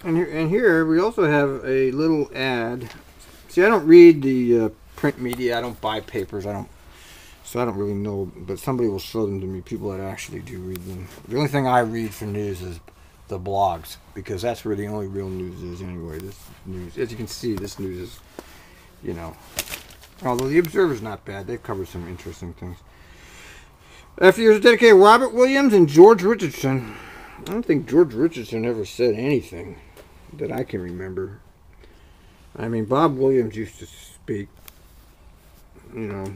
And here we also have a little ad. See, I don't read the print media. I don't buy papers. So I don't really know. But somebody will show them to me. People that actually do read them. The only thing I read for news is the blogs, because that's where the only real news is anyway. This news, as you can see, this news is, you know. Although the Observer's not bad. They've covered some interesting things. After years dedicated, Robert Williams and George Richardson. I don't think George Richardson ever said anything that I can remember. I mean, Bob Williams used to speak, you know,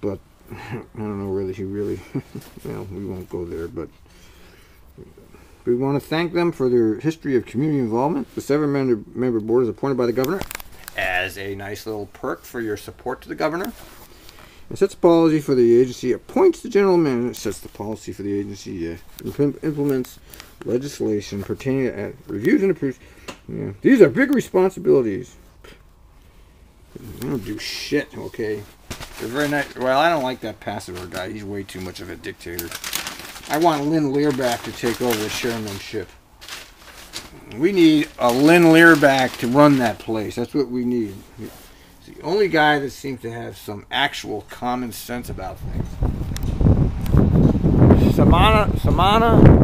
but I don't know whether he really, well, we won't go there, but we want to thank them for their history of community involvement. The 7-member board is appointed by the governor as a nice little perk for your support to the governor. It sets policy for the agency, appoints the general manager, sets the policy for the agency, implements legislation pertaining to reviews and approves. Yeah. These are big responsibilities. They don't do shit, okay? They're very nice. Well, I don't like that Passivhaar guy. He's way too much of a dictator. I want Lynn Learback to take over the chairmanship. We need a Lynn Learback to run that place. That's what we need. He's the only guy that seems to have some actual common sense about things. Samana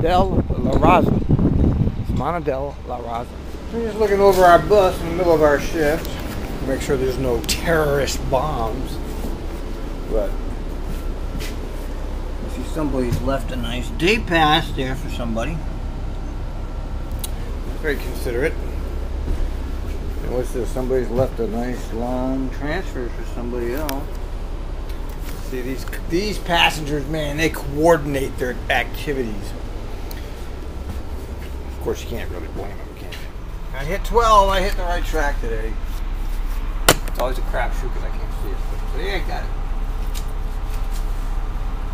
Del La Raza. Samana Del La Raza. We're just looking over our bus in the middle of our shift to make sure there's no terrorist bombs. But I see somebody's left a nice day pass there for somebody. Very considerate. And what's this? Somebody's left a nice long transfer for somebody else. See, these passengers, man, they coordinate their activities. Of course, you can't really blame them, can you? I hit 12. I hit the right track today. It's always a crapshoot because I can't see it. But yeah, I got it.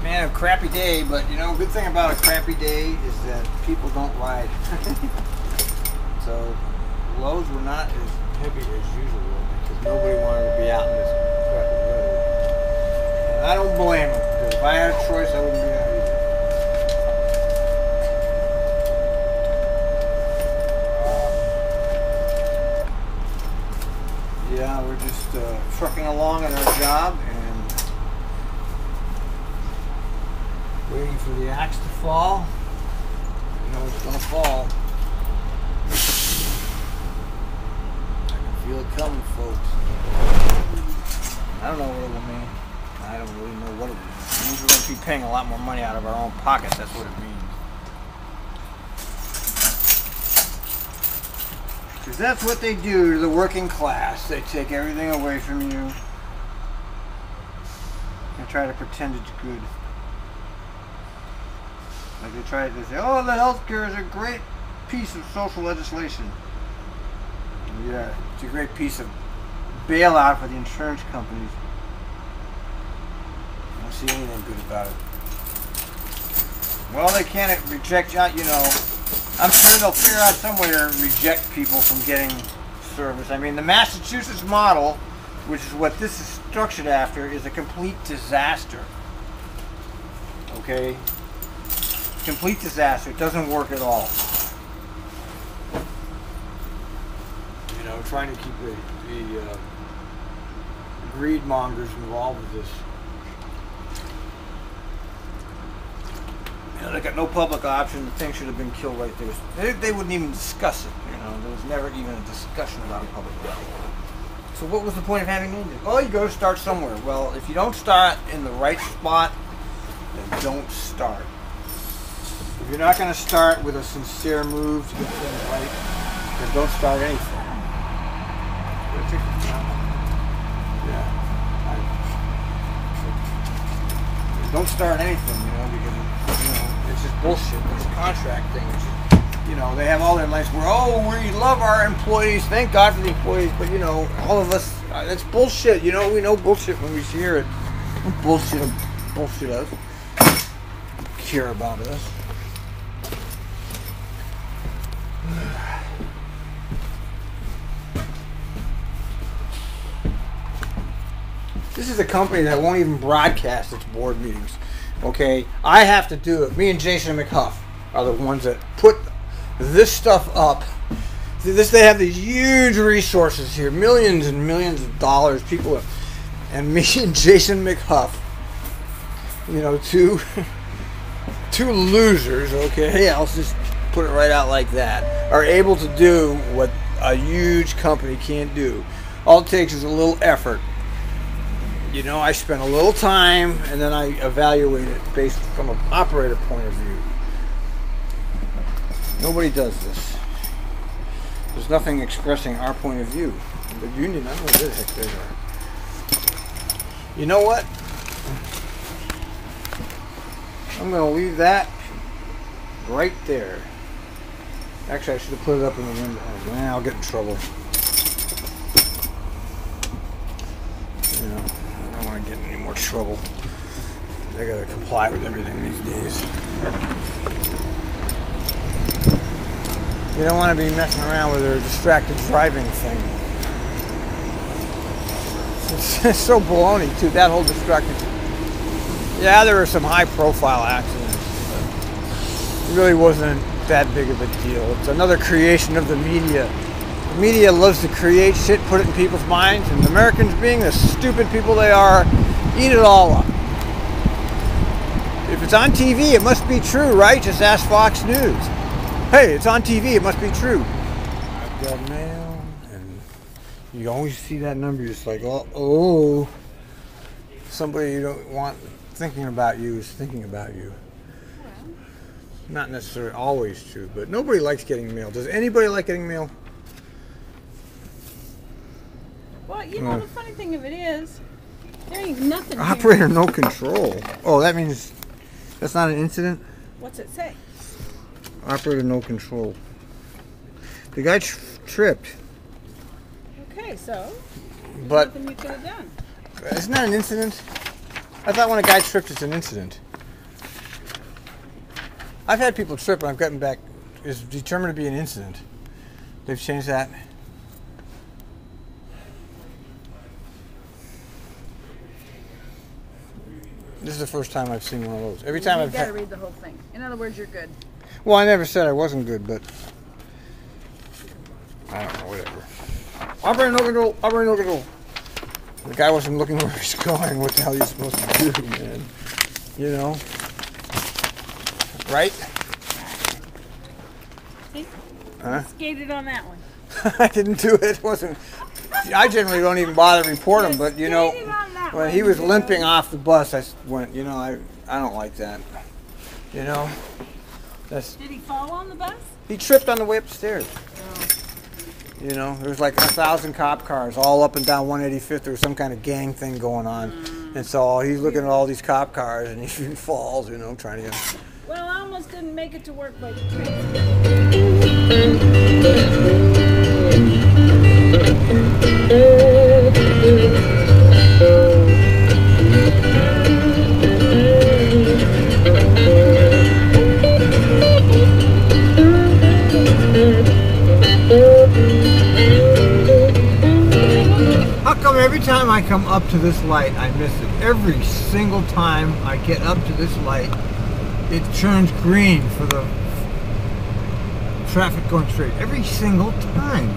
Man, a crappy day, but you know, good thing about a crappy day is that people don't ride. So, loads were not as heavy as usual because nobody wanted to be out in this crappy weather. And I don't blame them, because if I had a choice, I wouldn't be out either. Yeah, we're just trucking along in our job and waiting for the axe to fall. You know it's going to fall. Feel it coming, folks. I don't know what it will mean. I don't really know what it will mean. It means we're going to be paying a lot more money out of our own pockets. That's what it means. Because that's what they do to the working class. They take everything away from you and try to pretend it's good. Like they try to say, oh, the healthcare is a great piece of social legislation. Yeah, it's a great piece of bailout for the insurance companies. I don't see anything good about it. Well, they can't reject, you know, I'm sure they'll figure out some way to reject people from getting service. I mean, the Massachusetts model, which is what this is structured after, is a complete disaster. Okay? Complete disaster. It doesn't work at all. Trying to keep the greed mongers involved with this. You know, they got no public option. The thing should have been killed right there. They wouldn't even discuss it. You know, there was never even a discussion about a public option. So what was the point of having it? Oh, you got to start somewhere. Well, if you don't start in the right spot, then don't start. If you're not going to start with a sincere move to get things right, then don't start anything. Don't start anything, you know, because it's just bullshit. This contract thing, you know, they have all their lights where, oh, we love our employees, thank God for the employees, but you know, all of us, it's bullshit. You know, we know bullshit when we hear it. Bullshit us. Care about us. This is a company that won't even broadcast its board meetings. Okay, I have to do it. Me and Jason McHuff are the ones that put this stuff up. They have these huge resources here, millions and millions of dollars. People, and me and Jason McHuff, you know, two losers. Okay, I'll just put it right out like that. Are able to do what a huge company can't do. All it takes is a little effort. You know, I spend a little time and then I evaluate it based from an operator point of view. Nobody does this. There's nothing expressing our point of view. The union, I don't know what the heck they are. You know what? I'm going to leave that right there. Actually, I should have put it up in the window. Oh, man, I'll get in trouble. You know, I don't want to get in any more trouble. I got to comply with everything these days. You don't want to be messing around with their distracted driving thing. It's so baloney, too, that whole distracted. Yeah, there were some high-profile accidents, but it really wasn't that big of a deal. It's another creation of the media. The media loves to create shit, put it in people's minds, and Americans, being the stupid people they are, eat it all up. If it's on TV, it must be true, right? Just ask Fox News. Hey, it's on TV, it must be true. I've got mail, and you always see that number, you're just like, oh, somebody you don't want thinking about you is thinking about you. Not necessarily always true, but nobody likes getting mail. Does anybody like getting mail? Well, you know, the funny thing of it is, there ain't nothing Operator no control. Oh, that means that's not an incident? What's it say? Operator no control. The guy tripped. Okay, so but nothing you could have done. Isn't that an incident? I thought when a guy tripped, it's an incident. I've had people trip and I've gotten back. It's determined to be an incident. They've changed that. This is the first time I've seen one of those. Every time You've got to read the whole thing. In other words, you're good. Well, I never said I wasn't good, but I don't know, whatever. Operator no control, operator no control. The guy wasn't looking where he's going. What the hell are you supposed to do, man? You know? Right? See? Huh? Skated on that one. I didn't do it. It wasn't. I generally don't even bother to report him, but you know, when he was limping off the bus, I went, you know, I don't like that. You know? That's. Did he fall on the bus? He tripped on the way upstairs. Oh. You know, there was like 1,000 cop cars all up and down 185th. There was some kind of gang thing going on. And so he's looking at all these cop cars and he falls, you know, trying to get... Well, I almost didn't make it to work by the train. How come every time I come up to this light, I miss it? Every single time I get up to this light, it turns green for the traffic going straight. Every single time.